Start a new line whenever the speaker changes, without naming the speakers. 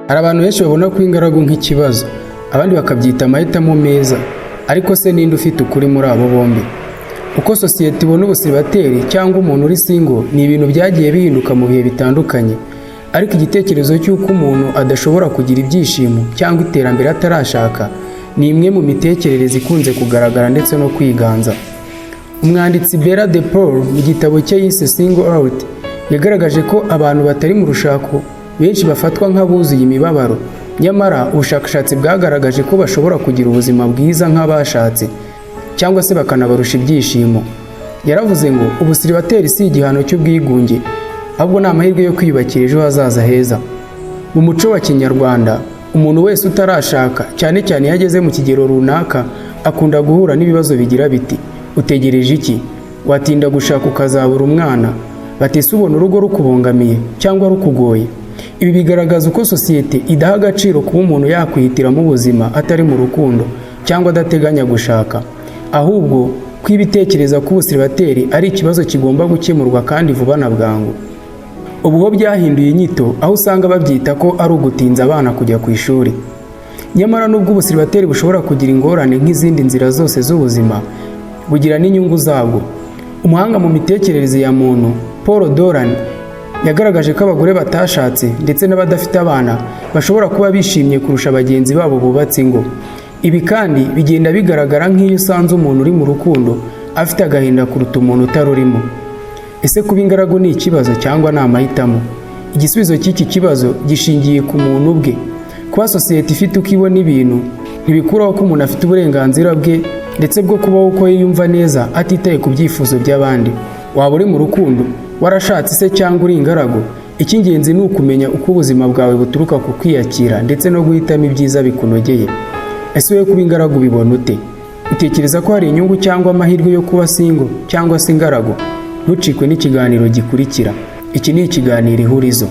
Hari abantu benshi babona ko ingaragu nk'ikibazo, abandi bakabyita amahitamo meza, ariko se ninde ufite ukuri muri abo bombi? Uko sosiyete ibona ubusiribateri cyangwa umuntu uri single ni ibintu byagiye bihinduka mu bihe bitandukanye, ariko igitekerezo cy'uko umuntu adashobora kugira ibyishimo cyangwa iterambere atarashaka ni imwe mu mitekerereze ikunze kugaragara ndetse no kwiganza. Umwanditsi Bella De Paul mu gitabo cye yise Single Out yagaragaje ko abantu batari mu rushako benshi bafatwa nk'abuzuye imibabaro, nyamara ubushakashatsi bwagaragaje ko bashobora kugira ubuzima bwiza nk'abashatse cyangwa se bakanabarusha ibyishimo. Yaravuze ngo ubusiribateri si igihano cy'ubwigunge, ahubwo ni amahirwe yo kwiyubakira ejo hazaza heza. Mu muco wa Kinyarwanda, umuntu wese utarashaka, cyane cyane iyo ageze mu kigero runaka, akunda guhura n'ibibazo bigira biti: utegereje iki? Watinda gushaka ukazabura umwana? Batese ubona urugo rukubongamiye cyangwa rukugoye? Ibi bigaragaza uko sosiyete idaha agaciro kuba umuntu yakwihitiramo ubuzima atari mu rukundo cyangwa adateganya gushaka, ahubwo kwibitekereza ko ubusiribateri ari ikibazo kigomba gukemurwa kandi vuba na bwangu. Ubu ho byahinduye inyito, aho usanga babyita ko ari ugutinza abana kujya ku ishuri. Nyamara nubwo ubusiribateri bushobora kugira ingorane nk'izindi nzira zose z'ubuzima, bugira n'inyungu zabwo. Umuhanga mu mitekerereze ya muntu Paul Doran yagaragaje ko abagore batashatse ndetse n'abadafite abana bashobora kuba bishimye kurusha bagenzi babo bubatse ingo. Ibi kandi bigenda bigaragara nk'iyo usanze umuntu uri mu rukundo afite agahinda kuruta umuntu utarurimo. Ese kuba ingaragu ni ikibazo cyangwa ni amahitamo? Igisubizo cy'iki kibazo gishingiye ku muntu ubwe. Kuba sosiyete ifite uko ibona ibintu ntibikuraho ko umuntu afite uburenganzira bwe ndetse bwo kubaho uko yiyumva neza atitaye ku byifuzo by'abandi. Waba uri mu rukundo, warashatse se cyangwa uri ingaragu, icy'ingenzi ni ukumenya uko ubuzima bwawe buturuka ku kwiyakira ndetse no guhitamo ibyiza bikunogeye. Ese wowe kuba ingaragu bibona ute? Utekereza ko hari inyungu cyangwa amahirwe yo kuba single cyangwa se ingaragu? Ntucikwe n'ikiganiro gikurikira. Iki ni ikiganiro Ihurizo.